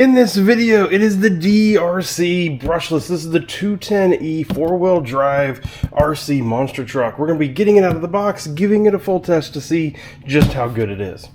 In this video, it is the DEERC Brushless. This is the 210e four-wheel drive RC monster truck. We're going to be getting it out of the box, giving it a full test to see just how good it is.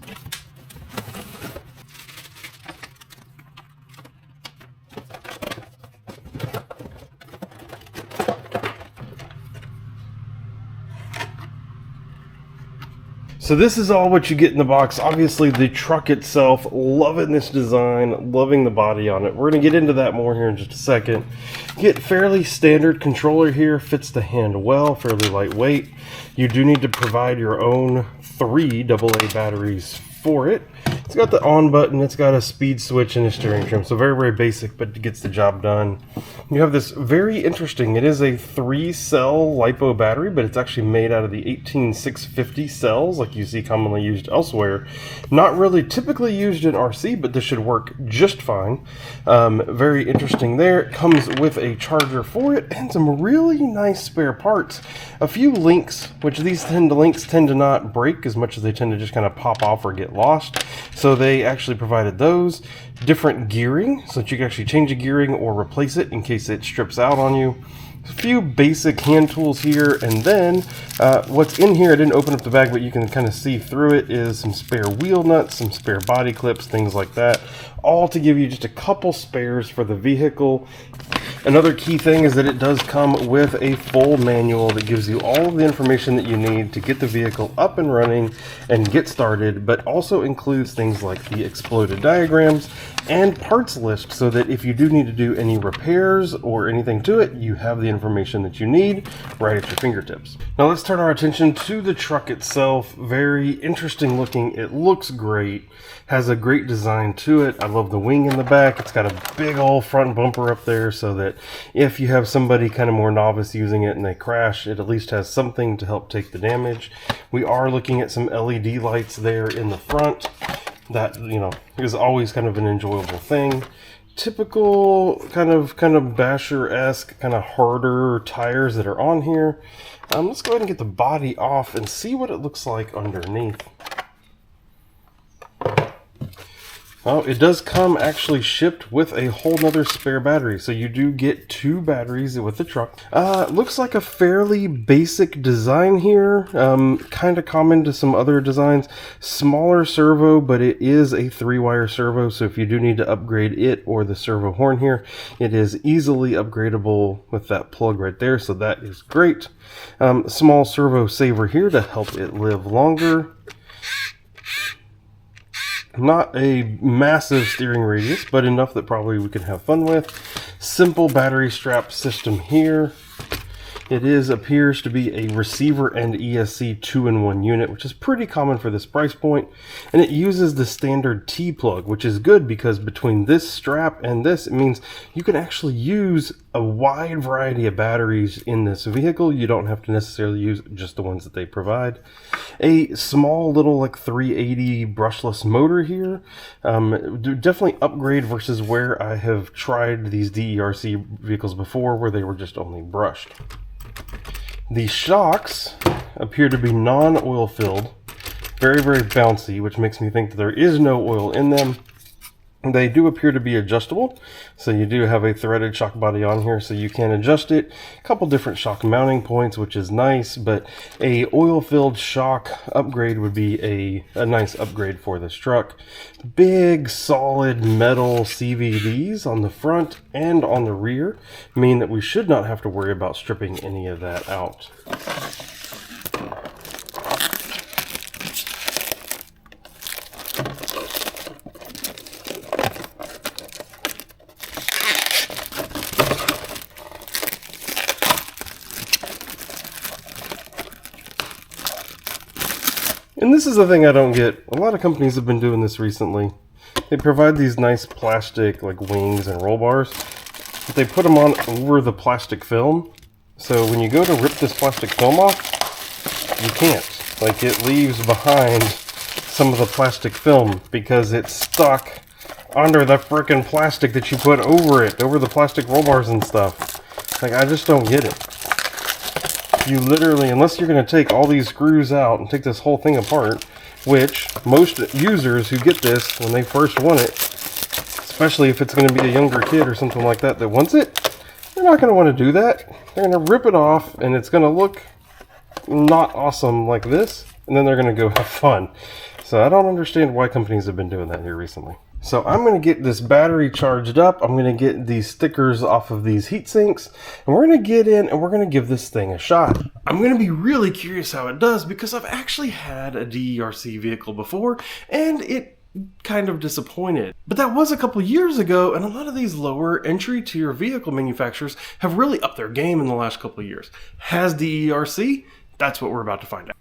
So this is all what you get in the box. Obviously the truck itself, loving this design, loving the body on it. We're going to get into that more here in just a second. Get fairly standard controller here, fits the hand well, fairly lightweight. You do need to provide your own 3 AA batteries for it. It's got the on button, it's got a speed switch and a steering trim, so very basic, but it gets the job done. You have this very interesting, it is a 3-cell lipo battery, but it's actually made out of the 18650 cells like you see commonly used elsewhere. Not really typically used in RC, but this should work just fine. Very interesting there. It comes with a charger for it and some really nice spare parts. A few links, which these links tend to not break as much as they tend to just kind of pop off or get lost. So they actually provided those. Different gearing, so that you can actually change the gearing or replace it in case it strips out on you. A few basic hand tools here, and then what's in here, I didn't open up the bag, but you can kind of see through it, is some spare wheel nuts, some spare body clips, things like that, all to give you just a couple spares for the vehicle. Another key thing is that it does come with a full manual that gives you all of the information that you need to get the vehicle up and running and get started, but also includes things like the exploded diagrams and parts list, so that if you do need to do any repairs or anything to it, you have the information that you need right at your fingertips. Now let's turn our attention to the truck itself. Very interesting looking. It looks great, has a great design to it. I love the wing in the back. It's got a big old front bumper up there so that if you have somebody kind of more novice using it and they crash, it at least has something to help take the damage. We are looking at some LED lights there in the front. That, you know, is always kind of an enjoyable thing. Typical kind of Basher-esque, kind of harder tires that are on here. Let's go ahead and get the body off and see what it looks like underneath. Oh, it does come actually shipped with a whole nother spare battery, so you do get 2 batteries with the truck. Looks like a fairly basic design here, kind of common to some other designs. Smaller servo, but it is a 3-wire servo, so if you do need to upgrade it or the servo horn here, it is easily upgradable with that plug right there, so that is great. Small servo saver here to help it live longer. Not a massive steering radius, but enough that probably we can have fun with. Simple battery strap system here. It appears to be a receiver and ESC 2-in-1 unit, which is pretty common for this price point. And it uses the standard T-plug, which is good because between this strap and this, it means you can actually use a wide variety of batteries in this vehicle. You don't have to necessarily use just the ones that they provide. A small little like 380 brushless motor here. Definitely upgrade versus where I have tried these DEERC vehicles before where they were just only brushed. The shocks appear to be non-oil filled, very bouncy, which makes me think that there is no oil in them. They do appear to be adjustable, so you do have a threaded shock body on here, so you can adjust it. A couple different shock mounting points, which is nice, but a oil-filled shock upgrade would be a nice upgrade for this truck. Big, solid metal CVDs on the front and on the rear mean that we should not have to worry about stripping any of that out. And this is the thing I don't get. A lot of companies have been doing this recently. They provide these nice plastic like wings and roll bars, but they put them on over the plastic film. So when you go to rip this plastic film off, you can't. Like, it leaves behind some of the plastic film because it's stuck under the frickin' plastic that you put over it, over the plastic roll bars and stuff. Like, I just don't get it. You literally, unless you're going to take all these screws out and take this whole thing apart, which most users who get this when they first want it especially if it's going to be a younger kid or something like that that wants it. They're not going to want to do that. They're going to rip it off, and it's going to look not awesome like this, and then they're going to go have fun. So I don't understand why companies have been doing that here recently. So I'm going to get this battery charged up. I'm going to get these stickers off of these heat sinks, and we're going to get in and we're going to give this thing a shot. I'm going to be really curious how it does because I've actually had a DERC vehicle before, and it kind of disappointed. But that was a couple years ago, and a lot of these lower entry tier vehicle manufacturers have really upped their game in the last couple of years. Has DERC? That's what we're about to find out.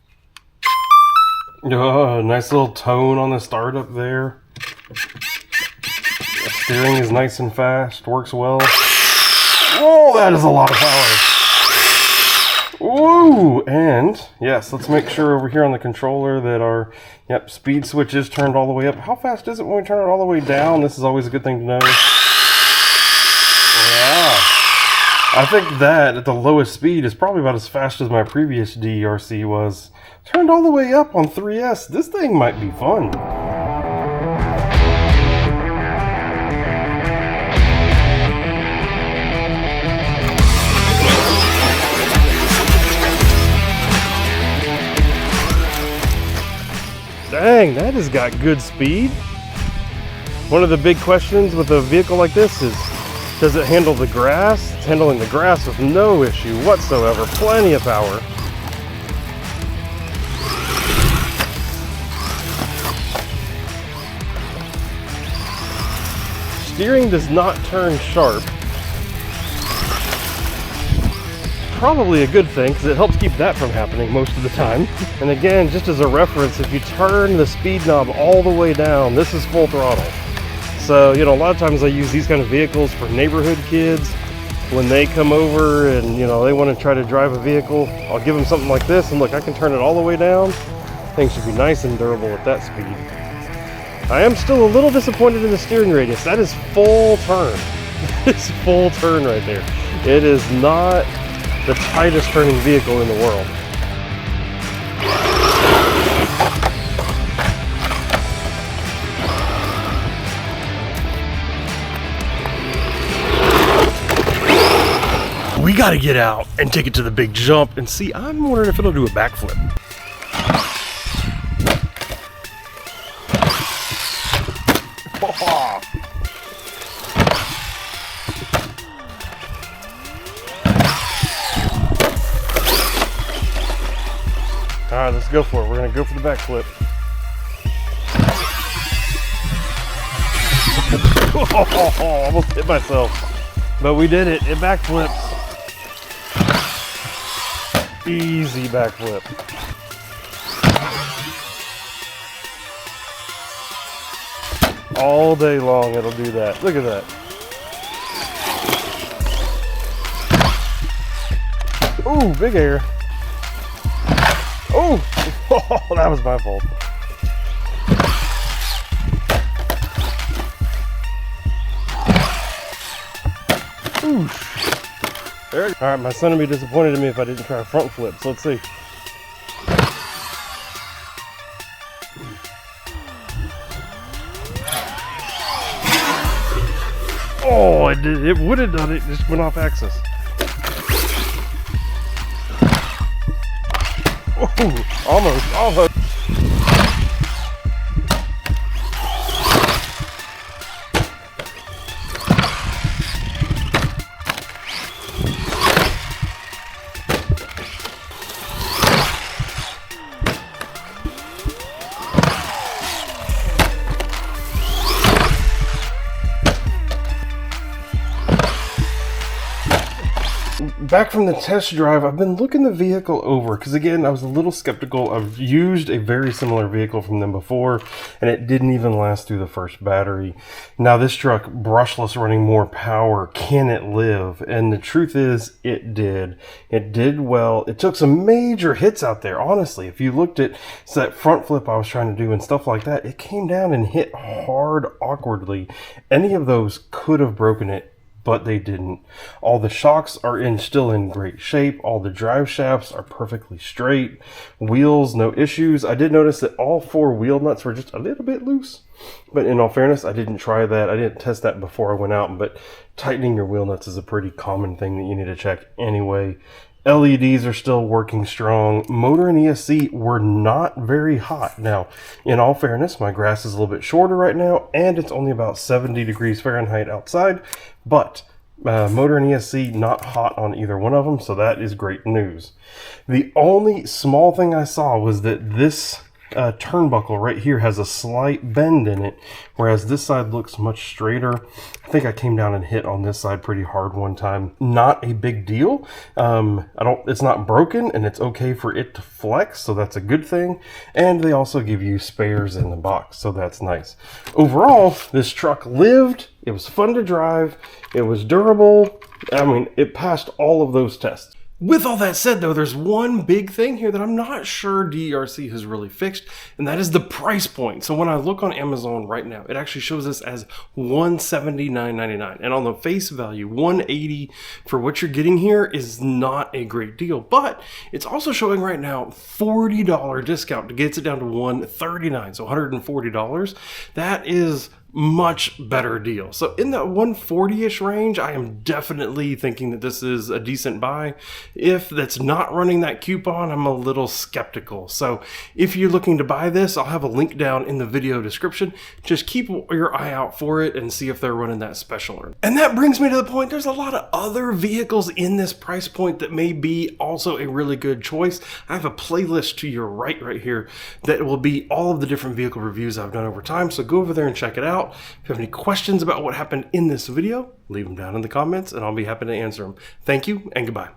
Oh, nice little tone on the startup there. The steering is nice and fast, works well. Oh, that is a lot of power. Woo! And yes, let's make sure over here on the controller that our speed switch is turned all the way up. How fast is it when we turn it all the way down? This is always a good thing to know. Yeah. I think that at the lowest speed is probably about as fast as my previous DERC was. Turned all the way up on 3S. This thing might be fun. Dang, that has got good speed. One of the big questions with a vehicle like this is, does it handle the grass? It's handling the grass with no issue whatsoever. Plenty of power. Steering does not turn sharp. Probably a good thing because it helps keep that from happening most of the time. And again, just as a reference, if you turn the speed knob all the way down, this is full throttle. So, you know, a lot of times I use these kind of vehicles for neighborhood kids. When they come over and, you know, they want to try to drive a vehicle, I'll give them something like this, and look, I can turn it all the way down. Things should be nice and durable at that speed. I am still a little disappointed in the steering radius. That is full turn. It's full turn right there. It is not the tightest turning vehicle in the world. We gotta get out and take it to the big jump and see. I'm wondering if it'll do a backflip. All right, let's go for it. We're gonna go for the backflip. Oh, almost hit myself. But we did it. It backflips. Easy backflip. All day long it'll do that. Look at that. Ooh, big air. Oh, that was my fault. Ooh. There. All right, my son would be disappointed in me if I didn't try a front flip, so let's see. Oh, it did. It would have done it. Just went off axis. Ooh, almost. Back from the test drive, I've been looking the vehicle over because, again, I was a little skeptical. I've used a very similar vehicle from them before, and it didn't even last through the first battery. Now, this truck, brushless, running more power, can it live? And the truth is, it did. It did well. It took some major hits out there, honestly. If you looked at that front flip I was trying to do and stuff like that, it came down and hit hard awkwardly. Any of those could have broken it but they didn't. All the shocks are still in great shape. All the drive shafts are perfectly straight. Wheels, no issues. I did notice that all 4 wheel nuts were just a little bit loose, but in all fairness, I didn't try that. I didn't test that before I went out, but tightening your wheel nuts is a pretty common thing that you need to check anyway. LEDs are still working strong. Motor and ESC were not very hot. Now, in all fairness, my grass is a little bit shorter right now, and it's only about 70 degrees Fahrenheit outside, but motor and ESC not hot on either one of them, so that is great news. The only small thing I saw was that this turnbuckle right here has a slight bend in it, whereas this side looks much straighter. I think I came down and hit on this side pretty hard one time. Not a big deal. It's not broken, and it's okay for it to flex, so that's a good thing. And they also give you spares in the box, so that's nice. Overall, this truck lived. It was fun to drive. It was durable. I mean, it passed all of those tests. With all that said, though, there's one big thing here that I'm not sure DERC has really fixed, and that is the price point. So when I look on Amazon right now, it actually shows this as $179.99, and on the face value, $180 for what you're getting here is not a great deal. But it's also showing right now $40 discount gets it down to $139, so $140. That is much better deal. So in that 140-ish range, I am definitely thinking that this is a decent buy. If that's not running that coupon, I'm a little skeptical. So if you're looking to buy this, I'll have a link down in the video description. Just keep your eye out for it and see if they're running that special. And that brings me to the point, there's a lot of other vehicles in this price point that may be also a really good choice. I have a playlist to your right here that will be all of the different vehicle reviews I've done over time. So go over there and check it out. If you have any questions about what happened in this video, leave them down in the comments and I'll be happy to answer them. Thank you and goodbye.